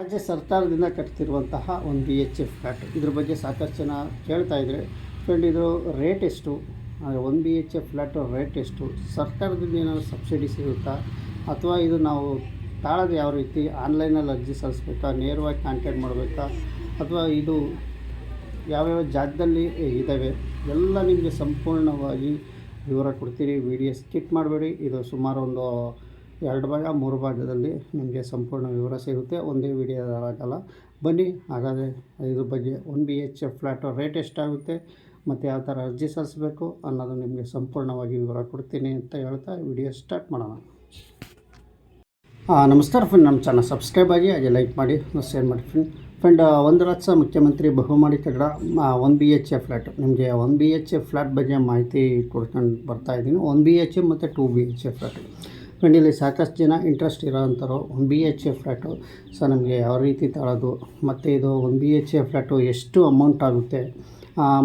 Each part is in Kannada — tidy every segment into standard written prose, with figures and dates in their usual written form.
ರಾಜ್ಯ ಸರ್ಕಾರದಿಂದ ಕಟ್ತಿರುವಂತಹ ಒಂದು BHF ಫ್ಲ್ಯಾಟ್. ಇದ್ರ ಬಗ್ಗೆ ಸಾಕಷ್ಟು ಜನ ಕೇಳ್ತಾ ಇದ್ದಾರೆ. ಫ್ರೆಂಡ್, ಇದು ರೇಟ್ ಎಷ್ಟು, ಅಂದರೆ ಒಂದು BHF ಫ್ಲ್ಯಾಟು ರೇಟ್ ಎಷ್ಟು, ಸರ್ಕಾರದಿಂದ ಏನಾದರೂ ಸಬ್ಸಿಡಿ ಸಿಗುತ್ತಾ, ಅಥವಾ ಇದು ನಾವು ತಾಳೋದು ಯಾವ ರೀತಿ, ಆನ್ಲೈನಲ್ಲಿ ಅರ್ಜಿ ಸಲ್ಲಿಸ್ಬೇಕಾ, ನೇರವಾಗಿ ಕಾಂಟ್ಯಾಕ್ಟ್ ಮಾಡಬೇಕಾ, ಅಥವಾ ಇದು ಯಾವ್ಯಾವ ಜಾಗದಲ್ಲಿ ಇದ್ದಾವೆ, ಎಲ್ಲ ನಿಮಗೆ ಸಂಪೂರ್ಣವಾಗಿ ವಿವರ ಕೊಡ್ತೀರಿ. ವಿಡಿಯೋ ಸ್ಕಿಪ್ ಮಾಡಬೇಡಿ. ಇದು ಸುಮಾರು ಒಂದು 2 ಭಾಗ 3 ಭಾಗದಲ್ಲಿ ನಿಮಗೆ ಸಂಪೂರ್ಣ ವಿವರ ಸಿಗುತ್ತೆ, ಒಂದೇ ವಿಡಿಯೋದಾಗಲ್ಲ. ಬನ್ನಿ ಹಾಗಾದರೆ ಇದ್ರ ಬಗ್ಗೆ ಒಂದು BHF ಫ್ಲ್ಯಾಟು ರೇಟ್ ಎಷ್ಟಾಗುತ್ತೆ ಮತ್ತು ಯಾವ ಥರ ಅರ್ಜಿ ಸಲ್ಲಿಸಬೇಕು ಅನ್ನೋದು ನಿಮಗೆ ಸಂಪೂರ್ಣವಾಗಿ ವಿವರ ಕೊಡ್ತೀನಿ ಅಂತ ಹೇಳ್ತಾ ವಿಡಿಯೋ ಸ್ಟಾರ್ಟ್ ಮಾಡೋಣ. ನಮಸ್ಕಾರ ಫ್ರೆಂಡ್, ನಮ್ಮ ಚಾನಲ್ ಸಬ್ಸ್ಕ್ರೈಬ್ ಆಗಿ ಹಾಗೆ ಲೈಕ್ ಮಾಡಿ ಶೇರ್ ಮಾಡಿ. ಫ್ರೆಂಡ್, 1 ಲಕ್ಷ ಮುಖ್ಯಮಂತ್ರಿ ಬಹುಮಹಡಿ ಕಟ್ಟಡ 1 BHF ಫ್ಲ್ಯಾಟು. ನಿಮಗೆ 1 BHF ಫ್ಲ್ಯಾಟ್ ಬಗ್ಗೆ ಮಾಹಿತಿ ಕೊಡ್ಕೊಂಡು ಬರ್ತಾಯಿದ್ದೀನಿ. 1 BHF ಮತ್ತು 2 BHF ಫ್ಲ್ಯಾಟು. ಫ್ರೆಂಡ್, ಇಲ್ಲಿ ಸಾಕಷ್ಟು ಜನ ಇಂಟ್ರೆಸ್ಟ್ ಇರೋವಂಥವ್ರು 1 BHF ಫ್ಲ್ಯಾಟು ನಮಗೆ ಯಾವ ರೀತಿ ತಗೊಳ್ಳೋದು, ಮತ್ತು ಇದು 1 BHF ಫ್ಲ್ಯಾಟು ಎಷ್ಟು ಅಮೌಂಟ್ ಆಗುತ್ತೆ,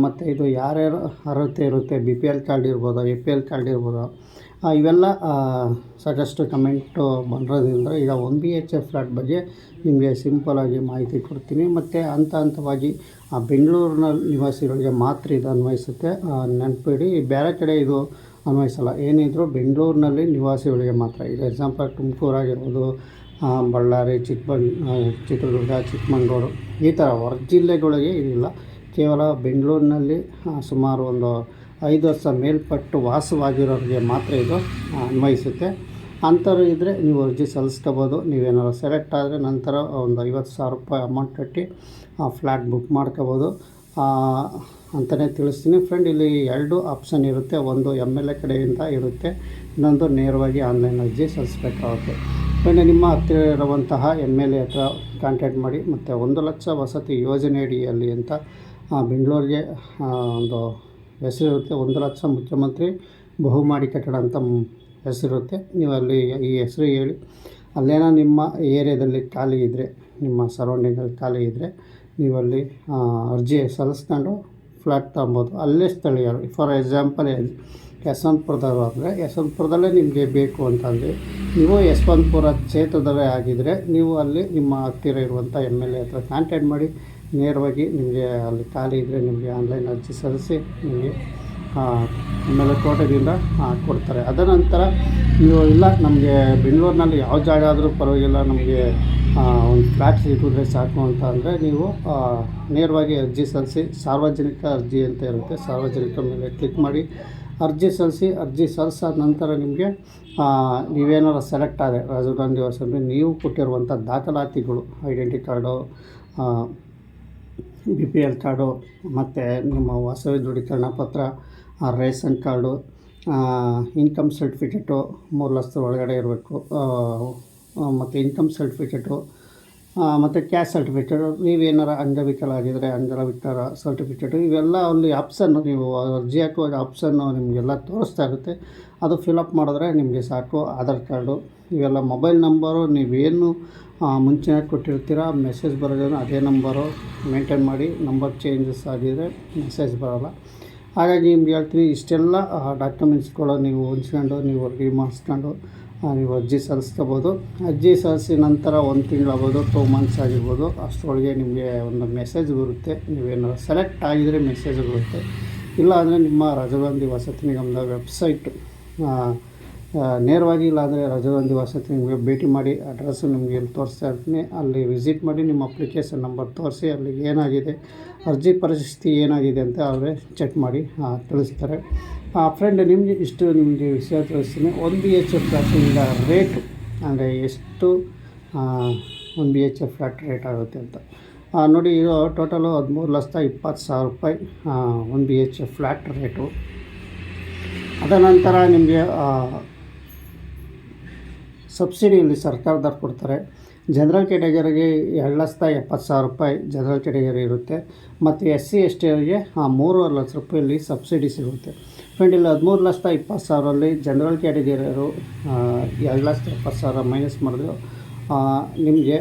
ಮತ್ತು ಇದು ಯಾರ್ಯಾರು ಅರ್ಹತೆ ಇರುತ್ತೆ, BPL ಕಾರ್ಡ್ ಇರ್ಬೋದು, APL ಕಾರ್ಡ್ ಇರ್ಬೋದು, ಇವೆಲ್ಲ ಸಾಕಷ್ಟು ಕಮೆಂಟು ಬಂದಿರೋದ್ರಿಂದ ಈಗ 1 BHF ಫ್ಲ್ಯಾಟ್ ಬಗ್ಗೆ ನಿಮಗೆ ಸಿಂಪಲಾಗಿ ಮಾಹಿತಿ ಕೊಡ್ತೀನಿ. ಮತ್ತು ಹಂತವಾಗಿ ಬೆಂಗಳೂರಿನ ನಿವಾಸಿಗಳಿಗೆ ಮಾತ್ರ ಇದು ಅನ್ವಯಿಸುತ್ತೆ, ನೆನಪಿಡಿ. ಬೇರೆ ಕಡೆ ಇದು ಅನ್ವಯಿಸಲ್ಲ. ಏನಿದ್ರು ಬೆಂಗಳೂರಿನಲ್ಲಿ ನಿವಾಸಿಗಳಿಗೆ ಮಾತ್ರ. ಈಗ ಎಕ್ಸಾಂಪಲ್ ತುಮಕೂರಾಗಿರ್ಬೋದು, ಬಳ್ಳಾರಿ, ಚಿತ್ರದುರ್ಗ, ಚಿಕ್ಕಮಗಳೂರು, ಈ ಥರ ಹೊರ ಜಿಲ್ಲೆಗಳಿಗೆ ಇದಿಲ್ಲ. ಕೇವಲ ಬೆಂಗಳೂರಿನಲ್ಲಿ ಸುಮಾರು ಒಂದು 5 ವರ್ಷ ಮೇಲ್ಪಟ್ಟು ವಾಸವಾಗಿರೋರಿಗೆ ಮಾತ್ರ ಇದು ಅನ್ವಯಿಸುತ್ತೆ. ಅಂಥವ್ರು ಇದ್ದರೆ ನೀವು ಅರ್ಜಿ ಸಲ್ಲಿಸ್ಕೋಬೋದು. ನೀವೇನಾದ್ರು ಸೆಲೆಕ್ಟ್ ಆದರೆ ನಂತರ ಒಂದು 50,000 ರೂಪಾಯಿ ಅಮೌಂಟ್ ಕಟ್ಟಿ ಫ್ಲ್ಯಾಟ್ ಬುಕ್ ಮಾಡ್ಕೋಬೋದು ಅಂತಲೇ ತಿಳಿಸ್ತೀನಿ. ಫ್ರೆಂಡ್, ಇಲ್ಲಿ 2 ಆಪ್ಷನ್ ಇರುತ್ತೆ. ಒಂದು MLA ಕಡೆಯಿಂದ ಇರುತ್ತೆ, ಇನ್ನೊಂದು ನೇರವಾಗಿ ಆನ್ಲೈನ್ ಅರ್ಜಿ ಸಲ್ಲಿಸಬೇಕಾಗುತ್ತೆ. ಫ್ರೆಂಡ್, ನಿಮ್ಮ ಹತ್ತಿರ ಇರುವಂತಹ MLA ಹತ್ರ ಕಾಂಟ್ಯಾಕ್ಟ್ ಮಾಡಿ. ಮತ್ತು 1 ಲಕ್ಷ ವಸತಿ ಯೋಜನೆ ಅಡಿಯಲ್ಲಿ ಅಂತ ಬೆಂಗಳೂರಿಗೆ ಒಂದು ಹೆಸರಿರುತ್ತೆ. 1 ಲಕ್ಷ ಮುಖ್ಯಮಂತ್ರಿ ಬಹುಮಹಡಿ ಕಟ್ಟಡ ಅಂತ ಹೆಸರಿರುತ್ತೆ. ನೀವು ಅಲ್ಲಿ ಈ ಹೆಸರು ಹೇಳಿ, ಅಲ್ಲೇನೋ ನಿಮ್ಮ ಏರಿಯಾದಲ್ಲಿ ಖಾಲಿ ಇದ್ದರೆ, ನಿಮ್ಮ ಸರೌಂಡಿಂಗಲ್ಲಿ ಖಾಲಿ ಇದ್ದರೆ ನೀವಲ್ಲಿ ಅರ್ಜಿ ಸಲ್ಲಿಸ್ಕೊಂಡು ಫ್ಲ್ಯಾಟ್ ತೊಗೊಬೋದು. ಅಲ್ಲೇ ಸ್ಥಳೀಯರು. ಫಾರ್ ಎಕ್ಸಾಂಪಲ್ ಯಶವಂತಪುರದವರು ಅಂದರೆ ಯಶವಂತಪುರದಲ್ಲೇ ನಿಮಗೆ ಬೇಕು ಅಂತಂದರೆ ನೀವು ಯಶವಂತಪುರ ಕ್ಷೇತ್ರದಲ್ಲೇ ಆಗಿದ್ದರೆ ನೀವು ಅಲ್ಲಿ ನಿಮ್ಮ ಹತ್ತಿರ ಇರುವಂಥ MLA ಹತ್ರ ಕಾಂಟ್ಯಾಕ್ಟ್ ಮಾಡಿ. ನೇರವಾಗಿ ನಿಮಗೆ ಅಲ್ಲಿ ಖಾಲಿ ಇದ್ದರೆ ನಿಮಗೆ ಆನ್ಲೈನ್ ಅರ್ಜಿ ಸಲ್ಲಿಸಿ ನಿಮಗೆ MLA ಕೋಟೆಯಿಂದ ಕೊಡ್ತಾರೆ. ಅದರ ನಂತರ ನೀವು ಇಲ್ಲ ನಮಗೆ ಬೆಂಗಳೂರಿನಲ್ಲಿ ಯಾವ ಜಾಗ ಆದರೂ ಪರವಾಗಿಲ್ಲ, ನಮಗೆ ಒಂದು ಫ್ಲ್ಯಾಟ್ ಸಿಕ್ಕಿದ್ರೆ ಸಾಕು ಅಂತ ಅಂದರೆ ನೀವು ನೇರವಾಗಿ ಅರ್ಜಿ ಸಲ್ಲಿಸಿ. ಸಾರ್ವಜನಿಕ ಅರ್ಜಿ ಅಂತ ಇರುತ್ತೆ, ಸಾರ್ವಜನಿಕ ಮೇಲೆ ಕ್ಲಿಕ್ ಮಾಡಿ ಅರ್ಜಿ ಸಲ್ಲಿಸಿ. ಅರ್ಜಿ ಸಲ್ಲಿಸಾದ ನಂತರ ನಿಮಗೆ ನೀವೇನಾರು ಸೆಲೆಕ್ಟ್ ಆದರೆ ರಾಜೀವ್ ಗಾಂಧಿ ವಸತಿ ನೀವು ಕೊಟ್ಟಿರುವಂಥ ದಾಖಲಾತಿಗಳು, ಐಡೆಂಟಿ ಕಾರ್ಡು, BPL ಕಾರ್ಡು, ಮತ್ತು ನಿಮ್ಮ ವಾಸವಿ ದೃಢೀಕರಣ ಪತ್ರ, ರೇಷನ್ ಕಾರ್ಡು, ಇನ್ಕಮ್ ಸರ್ಟಿಫಿಕೇಟು 3 ಲಕ್ಷದ ಒಳಗಡೆ ಇರಬೇಕು, ಮತ್ತು ಇನ್ಕಮ್ ಸರ್ಟಿಫಿಕೇಟು, ಮತ್ತು ಕ್ಯಾಸ್ಟ್ ಸರ್ಟಿಫಿಕೇಟು. ನೀವೇನಾರ ಅಂಗವಿಕಲಾಗಿದ್ದರೆ ಅಂಗವಿಕಲ ಸರ್ಟಿಫಿಕೇಟು, ಇವೆಲ್ಲ ಅಲ್ಲಿ ಆಪ್ಷನ್ನು ನೀವು ಅರ್ಜಿ ಹಾಕುವಾಗ ಆಪ್ಷನ್ನು ನಿಮಗೆಲ್ಲ ತೋರಿಸ್ತಾ ಇರುತ್ತೆ. ಅದು ಫಿಲಪ್ ಮಾಡಿದ್ರೆ ನಿಮಗೆ ಸಾಕು. ಆಧಾರ್ ಕಾರ್ಡು, ಇವೆಲ್ಲ ಮೊಬೈಲ್ ನಂಬರು ನೀವೇನು ಮುಂಚೆ ಕೊಟ್ಟಿರ್ತೀರ ಮೆಸೇಜ್ ಬರೋದೇನೋ ಅದೇ ನಂಬರು ಮೇಂಟೈನ್ ಮಾಡಿ. ನಂಬರ್ ಚೇಂಜಸ್ ಆಗಿದರೆ ಮೆಸೇಜ್ ಬರೋಲ್ಲ. ಹಾಗಾಗಿ ನಿಮ್ಗೆ ಹೇಳ್ತೀನಿ, ಇಷ್ಟೆಲ್ಲ ಡಾಕ್ಯುಮೆಂಟ್ಸ್ಗಳು ನೀವು ಹೊಂಚ್ಕೊಂಡು ನೀವು ರೆಡಿ ಮಾಡಿಸ್ಕೊಂಡು ನೀವು ಅರ್ಜಿ ಸಲ್ಲಿಸ್ಕೋಬೋದು. ಅರ್ಜಿ ಸಲ್ಲಿಸಿ ನಂತರ 1 ತಿಂಗಳಾಗ್ಬೋದು, 2 ಮಂತ್ಸ್ ಆಗಿರ್ಬೋದು. ಅಷ್ಟರೊಳಗೆ ನಿಮಗೆ ಒಂದು ಮೆಸೇಜ್ ಬರುತ್ತೆ. ನೀವೇನಾದ್ರು ಸೆಲೆಕ್ಟ್ ಆಗಿದರೆ ಮೆಸೇಜ್ ಬರುತ್ತೆ. ಇಲ್ಲ ಅಂದರೆ ನಿಮ್ಮ ರಾಜೀವ್ ಗಾಂಧಿ ವಸತಿ ನಿಗಮದ ವೆಬ್ಸೈಟ್ ನೇರವಾಗಿ, ಇಲ್ಲಾಂದರೆ ರಾಜೀವ್ ಗಾಂಧಿ ವಸತಿ ನಿಮಗೆ ಭೇಟಿ ಮಾಡಿ. ಅಡ್ರೆಸ್ಸು ನಿಮಗೆ ಇಲ್ಲಿ ತೋರಿಸ್ತಾ ಇರ್ತೀನಿ. ಅಲ್ಲಿ ವಿಸಿಟ್ ಮಾಡಿ ನಿಮ್ಮ ಅಪ್ಲಿಕೇಶನ್ ನಂಬರ್ ತೋರಿಸಿ ಅಲ್ಲಿ ಏನಾಗಿದೆ, ಅರ್ಜಿ ಪರಿಸ್ಥಿತಿ ಏನಾಗಿದೆ ಅಂತ ಅವರೇ ಚೆಕ್ ಮಾಡಿ ತಿಳಿಸ್ತಾರೆ. ಫ್ರೆಂಡ್, ನಿಮಗೆ ನಿಮಗೆ ವಿಷಯ ತಿಳಿಸ್ತೀನಿ. 1 BHF ಫ್ಲ್ಯಾಟ್ ಈಗ ರೇಟು ಅಂದರೆ ಎಷ್ಟು 1 BHF ಫ್ಲ್ಯಾಟ್ ರೇಟ್ ಆಗುತ್ತೆ ಅಂತ ನೋಡಿ. ಇದು ಟೋಟಲು 13,20,000 ರೂಪಾಯಿ 1 BHF ಫ್ಲ್ಯಾಟ್ ರೇಟು. ಅದ ನಂತರ ನಿಮಗೆ ಸಬ್ಸಿಡಿ ಇಲ್ಲಿ ಸರ್ಕಾರದವ್ರು ಕೊಡ್ತಾರೆ. ಜನರಲ್ ಕ್ಯಾಟಗರಿಗೆ 2,70,000 ರೂಪಾಯಿ ಜನರಲ್ ಕ್ಯಾಟಗರಿ ಇರುತ್ತೆ. ಮತ್ತು SC ST ಅವರಿಗೆ 3.5 ಲಕ್ಷ ರೂಪಾಯಲ್ಲಿ ಸಬ್ಸಿಡಿ ಸಿಗುತ್ತೆ. ಫ್ರೆಂಡ್, ಇಲ್ಲಿ 13,20,000 ಜನರಲ್ ಕ್ಯಾಟಗರಿಯವರು 2,70,000 ಮೈನಸ್ ಮಾಡಿದ್ರು ನಿಮಗೆ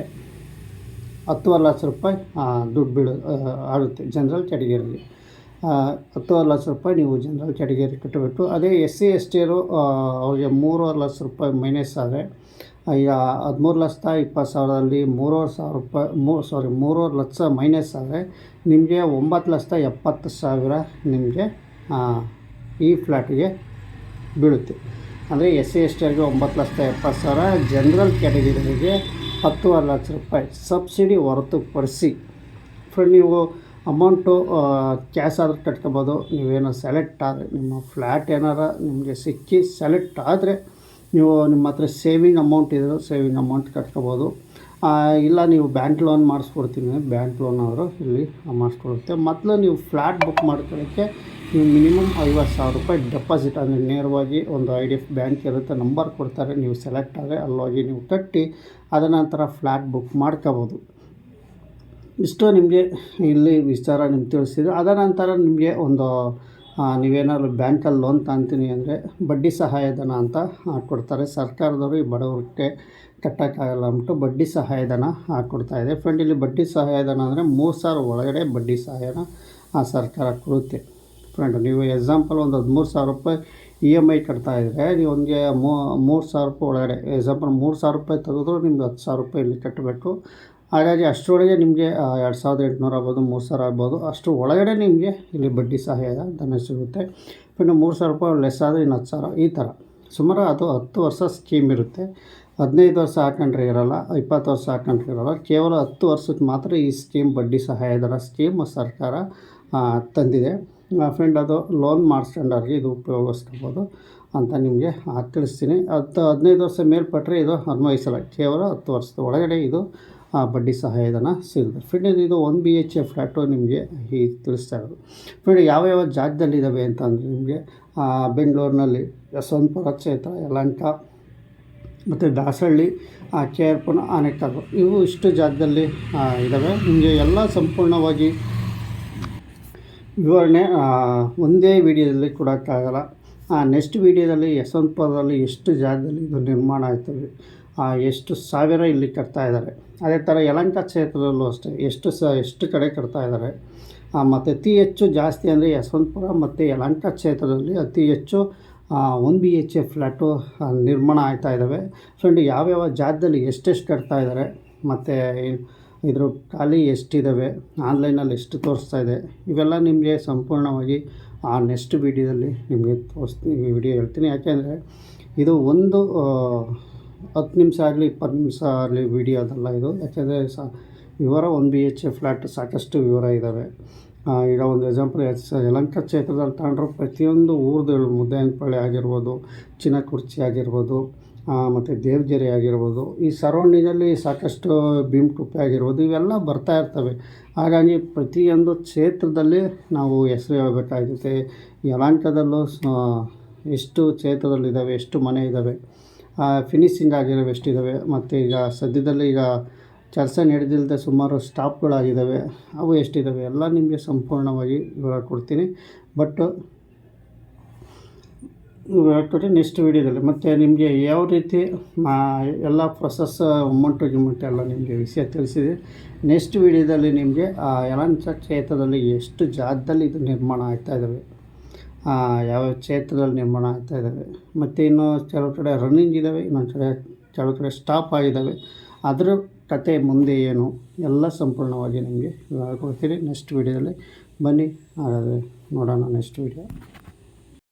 10 ಲಕ್ಷ ರೂಪಾಯಿ ದುಡ್ಡು ಆಗುತ್ತೆ ಜನರಲ್ ಕ್ಯಾಟಗರಿಗೆ. 10 ಲಕ್ಷ ರೂಪಾಯಿ ನೀವು ಜನರಲ್ ಕ್ಯಾಟಗರಿ ಕಟ್ಟಬೇಕು. ಅದೇ SC ST ಅವ್ರಿಗೆ 3.5 ಲಕ್ಷ ರೂಪಾಯಿ ಮೈನಸ್ ಆದರೆ ಈಗ 13,20,000ದಲ್ಲಿ 3,500 ಲಕ್ಷ ಮೈನಸ್ ಆದರೆ ನಿಮಗೆ 9,70,000 ನಿಮಗೆ ಈ ಫ್ಲ್ಯಾಟಿಗೆ ಬೀಳುತ್ತೆ. ಅಂದರೆ SC ST ಅವರಿಗೆ 9,70,000, ಜನರಲ್ ಕ್ಯಾಟಗಿರಿಗೆ 10.5 ಲಕ್ಷ ರೂಪಾಯಿ ಸಬ್ಸಿಡಿ ಹೊರತುಪಡಿಸಿ. ಫ್ರೆಂಡ್, ನೀವು ಅಮೌಂಟು ಕ್ಯಾಶ್ ಆದರೂ ಕಟ್ಕೊಬೋದು. ನೀವೇನೋ ಸೆಲೆಕ್ಟ್ ಆದರೆ ನಿಮ್ಮ ಫ್ಲ್ಯಾಟ್ ಏನಾರ ನಿಮಗೆ ಸಿಕ್ಕಿ ಸೆಲೆಕ್ಟ್ ಆದರೆ ನೀವು ನಿಮ್ಮ ಹತ್ರ ಸೇವಿಂಗ್ ಅಮೌಂಟ್ ಇದ್ದರೂ ಸೇವಿಂಗ್ ಅಮೌಂಟ್ ಕಟ್ಕೊಬೋದು. ಇಲ್ಲ ನೀವು ಬ್ಯಾಂಕ್ ಲೋನ್ ಮಾಡಿಸ್ಕೊಡ್ತೀನಿ, ಬ್ಯಾಂಕ್ ಲೋನ್ ಆದರೂ ಇಲ್ಲಿ ಮಾಡಿಸ್ಕೊಡುತ್ತೆ. ಮೊದಲು ನೀವು ಫ್ಲ್ಯಾಟ್ ಬುಕ್ ಮಾಡ್ಕೊಳ್ಳೋಕ್ಕೆ ನೀವು ಮಿನಿಮಮ್ 50,000 ರೂಪಾಯಿ ಡೆಪಾಸಿಟ್, ಅಂದರೆ ನೇರವಾಗಿ ಒಂದು IDF ಬ್ಯಾಂಕ್ ಇರುತ್ತೆ, ನಂಬರ್ ಕೊಡ್ತಾರೆ. ನೀವು ಸೆಲೆಕ್ಟ್ ಆದರೆ ಅಲ್ಲೋಗಿ ನೀವು ಕಟ್ಟಿ ಅದ ನಂತರ ಫ್ಲ್ಯಾಟ್ ಬುಕ್ ಮಾಡ್ಕೋಬೋದು. ಇಷ್ಟು ನಿಮಗೆ ಇಲ್ಲಿ ವಿಚಾರ ನಿಮ್ಗೆ ತಿಳಿಸಿದ್ರು. ಅದ ನಂತರ ನಿಮಗೆ ಒಂದು ನೀವೇನಾದ್ರು ಬ್ಯಾಂಕಲ್ಲಿ ಲೋನ್ ತಗೊತೀನಿ ಅಂದರೆ ಬಡ್ಡಿ ಸಹಾಯಧನ ಅಂತ ಕೊಡ್ತಾರೆ. ಸರ್ಕಾರದವರು ಈ ಬಡವರಿಗೆ ಕಟ್ಟೋಕ್ಕಾಗಲ್ಲ ಅಂದ್ಬಿಟ್ಟು ಬಡ್ಡಿ ಸಹಾಯಧನ ಕೊಡ್ತಾಯಿದೆ. ಫ್ರೆಂಡ್, ಇಲ್ಲಿ ಬಡ್ಡಿ ಸಹಾಯಧನ ಅಂದರೆ 3,000 ಒಳಗಡೆ ಬಡ್ಡಿ ಸಹಾಯನ ಸರ್ಕಾರ ಕೊಡುತ್ತೆ. ಫ್ರೆಂಡ್, ನೀವು ಎಕ್ಸಾಂಪಲ್ ಒಂದು 13,000 ರೂಪಾಯಿ EMI ಕಟ್ತಾಯಿದ್ರೆ ನೀವು ಒಂದು 3,000 ರೂಪಾಯಿ ಒಳಗಡೆ, ಎಕ್ಸಾಂಪಲ್ 3,000 ರೂಪಾಯಿ ತೆಗೆದ್ರು ನಿಮ್ಗೆ 10,000 ರೂಪಾಯಿ ಇಲ್ಲಿ ಕಟ್ಟಬೇಕು. ಹಾಗಾಗಿ ಅಷ್ಟರೊಳಗೆ ನಿಮಗೆ 2,800 ಆಗ್ಬೋದು, 3,000 ಆಗ್ಬೋದು, ಅಷ್ಟು ಒಳಗಡೆ ನಿಮಗೆ ಇಲ್ಲಿ ಬಡ್ಡಿ ಸಹಾಯಧನ ಸಿಗುತ್ತೆ. ಇನ್ನು 3,000 ರೂಪಾಯಿ ಲೆಸ್ ಆದರೆ ಇನ್ನು 10,000, ಈ ಥರ ಸುಮಾರು ಅದು 10 ವರ್ಷ ಸ್ಕೀಮ್ ಇರುತ್ತೆ. 15 ವರ್ಷ ಹಾಕೊಂಡ್ರೆ ಇರೋಲ್ಲ, 20 ವರ್ಷ ಹಾಕೊಂಡ್ರೆ ಇರೋಲ್ಲ. ಕೇವಲ 10 ವರ್ಷಕ್ಕೆ ಮಾತ್ರ ಈ ಸ್ಕೀಮ್, ಬಡ್ಡಿ ಸಹಾಯಧನ ಸ್ಕೀಮ್ ಸರ್ಕಾರ ತಂದಿದೆ. ಫ್ರೆಂಡ್, ಅದು ಲೋನ್ ಮಾಡಿಸ್ಕೊಂಡವ್ರಿಗೆ ಇದು ಉಪಯೋಗಿಸ್ಕೊಬೋದು ಅಂತ ನಿಮಗೆ ತಿಳಿಸ್ತೀನಿ. 15 ವರ್ಷ ಮೇಲ್ಪಟ್ಟರೆ ಇದು ಅನ್ವಯಿಸಲ್ಲ, ಕೇವಲ 10 ವರ್ಷದ ಒಳಗಡೆ ಇದು ಬಡ್ಡಿ ಸಹಾಯಧನ ಸಿಗುತ್ತೆ. ಫ್ರೆಂಡ್, ಇದು 1 BHK ಫ್ಲ್ಯಾಟು ನಿಮಗೆ ಈ ತಿಳಿಸ್ತಾ ಇರೋದು. ಫ್ರೆಂಡ್, ಯಾವ ಜಾಗದಲ್ಲಿದ್ದಾವೆ ಅಂತಂದರೆ ನಿಮಗೆ ಬೆಂಗಳೂರಿನಲ್ಲಿ ಯಶವಂತಪುರ ಕ್ಷೇತ್ರ, ಯಲಹಂಕ ಮತ್ತು ದಾಸಹಳ್ಳಿ, KR ಪುರಂ, ಆನೆಕಲ್ಲು, ಇವು ಇಷ್ಟು ಜಾಗದಲ್ಲಿ ಇದ್ದಾವೆ. ನಿಮಗೆ ಎಲ್ಲ ಸಂಪೂರ್ಣವಾಗಿ ವಿವರಣೆ ಒಂದೇ ವಿಡಿಯೋದಲ್ಲಿ ಕೊಡೋಕ್ಕಾಗಲ್ಲ. ನೆಕ್ಸ್ಟ್ ವಿಡಿಯೋದಲ್ಲಿ ಯಶವಂತಪುರದಲ್ಲಿ ಎಷ್ಟು ಜಾಗದಲ್ಲಿ ಇದು ನಿರ್ಮಾಣ ಆಯ್ತದೆ, ಎಷ್ಟು ಸಾವಿರ ಇಲ್ಲಿ ಕಟ್ತಾ ಇದ್ದಾರೆ. ಅದೇ ಥರ ಯಲಹಂಕ ಕ್ಷೇತ್ರದಲ್ಲೂ ಅಷ್ಟೇ ಎಷ್ಟು ಕಡೆ ಕಟ್ತಾ ಇದ್ದಾರೆ. ಮತ್ತು ಅತಿ ಹೆಚ್ಚು ಜಾಸ್ತಿ ಅಂದರೆ ಯಶವಂತಪುರ ಮತ್ತು ಯಲಹಂಕ ಕ್ಷೇತ್ರದಲ್ಲಿ ಅತಿ ಹೆಚ್ಚು 1 BHK ಫ್ಲ್ಯಾಟು ನಿರ್ಮಾಣ ಆಗ್ತಾ ಇದ್ದಾವೆ. ಫ್ರೆಂಡ್, ಯಾವ್ಯಾವ ಜಾಗದಲ್ಲಿ ಎಷ್ಟೆಷ್ಟು ಕಟ್ತಾ ಇದ್ದಾರೆ ಮತ್ತು ಇದ್ರ ಖಾಲಿ ಎಷ್ಟಿದ್ದಾವೆ, ಆನ್ಲೈನಲ್ಲಿ ಎಷ್ಟು ತೋರಿಸ್ತಾ ಇದೆ, ಇವೆಲ್ಲ ನಿಮಗೆ ಸಂಪೂರ್ಣವಾಗಿ ನೆಕ್ಸ್ಟ್ ವೀಡಿಯೋದಲ್ಲಿ ನಿಮಗೆ ಈ ವಿಡಿಯೋ ಹೇಳ್ತೀನಿ. ಯಾಕೆಂದರೆ ಇದು ಒಂದು 10 ನಿಮಿಷ ಆಗಲಿ 20 ನಿಮಿಷ ಆಗಲಿ ವಿಡಿಯೋ ಅದಲ್ಲ ಇದು. ಯಾಕೆಂದರೆ ವಿವರ 1 BHK ಫ್ಲ್ಯಾಟ್ ಸಾಕಷ್ಟು ವಿವರ ಇದ್ದಾವೆ. ಈಗ ಒಂದು ಎಕ್ಸಾಂಪಲ್ ಯಲಹಂಕ ಕ್ಷೇತ್ರದಲ್ಲಿ ತಗೊಂಡ್ರೆ ಪ್ರತಿಯೊಂದು ಊರುಗಳು, ಮುದ್ದೇನಪಳ್ಳಿ ಆಗಿರ್ಬೋದು, ಚಿನ್ನಕುರ್ಚಿ ಆಗಿರ್ಬೋದು, ಮತ್ತು ದೇವಗೆರೆ ಆಗಿರ್ಬೋದು, ಈ ಸರೌಂಡಿಂಗಲ್ಲಿ ಸಾಕಷ್ಟು ಭೀಮಕುಪ್ಪೆ ಆಗಿರ್ಬೋದು, ಇವೆಲ್ಲ ಬರ್ತಾ ಇರ್ತವೆ. ಹಾಗಾಗಿ ಪ್ರತಿಯೊಂದು ಕ್ಷೇತ್ರದಲ್ಲಿ ನಾವು ಹೆಸರು ಹೇಳಬೇಕಾಗುತ್ತೆ. ಯಲಹಂಕದಲ್ಲೂ ಎಷ್ಟು ಕ್ಷೇತ್ರದಲ್ಲಿದ್ದಾವೆ, ಎಷ್ಟು ಮನೆ ಇದ್ದಾವೆ, ಫಿನಿಶಿಂಗ್ ಆಗಿರೋವು ಎಷ್ಟಿದ್ದಾವೆ, ಮತ್ತು ಈಗ ಸದ್ಯದಲ್ಲಿ ಈಗ ಕೆಲಸ ನಡೆದಿಲ್ಲದೆ ಸುಮಾರು ಸ್ಟಾಪ್ಗಳಾಗಿದ್ದಾವೆ, ಅವು ಎಷ್ಟಿದ್ದಾವೆ ಎಲ್ಲ ನಿಮಗೆ ಸಂಪೂರ್ಣವಾಗಿ ವಿವರ ಕೊಡ್ತೀನಿ. ಬಟ್ ಹೇಳ್ಕೊಟ್ಟು ನೆಕ್ಸ್ಟ್ ವೀಡಿಯೋದಲ್ಲಿ ಮತ್ತು ನಿಮಗೆ ಯಾವ ರೀತಿ ಎಲ್ಲ ಪ್ರೊಸೆಸ್ ಅಮೌಂಟು ಎಲ್ಲ ನಿಮಗೆ ವಿಷಯ ತಿಳಿಸಿದೆ. ನೆಕ್ಸ್ಟ್ ವೀಡಿಯೋದಲ್ಲಿ ನಿಮಗೆ ಯಲಹಂಕ ಕ್ಷೇತ್ರದಲ್ಲಿ ಎಷ್ಟು ಜಾಗದಲ್ಲಿ ಇದು ನಿರ್ಮಾಣ ಆಗ್ತಾಯಿದ್ದಾವೆ, ಯಾವ ಕ್ಷೇತ್ರದಲ್ಲಿ ನಿರ್ಮಾಣ ಆಗ್ತಾಯಿದ್ದಾವೆ, ಮತ್ತು ಇನ್ನೂ ಕೆಲವು ಕಡೆ ರನ್ನಿಂಗ್ ಇದ್ದಾವೆ, ಇನ್ನೊಂದು ಕೆಲವು ಕಡೆ ಸ್ಟಾಪ್ ಆಗಿದ್ದಾವೆ, ಅದರ ಕತೆ ಮುಂದೆ ಏನು ಎಲ್ಲ ಸಂಪೂರ್ಣವಾಗಿ ನಿಮಗೆ ಕೊಡ್ತೀನಿ ನೆಕ್ಸ್ಟ್ ವೀಡಿಯೋದಲ್ಲಿ. ಬನ್ನಿ ಹಾಗಾದರೆ ನೋಡೋಣ ನೆಕ್ಸ್ಟ್ ವೀಡಿಯೋ.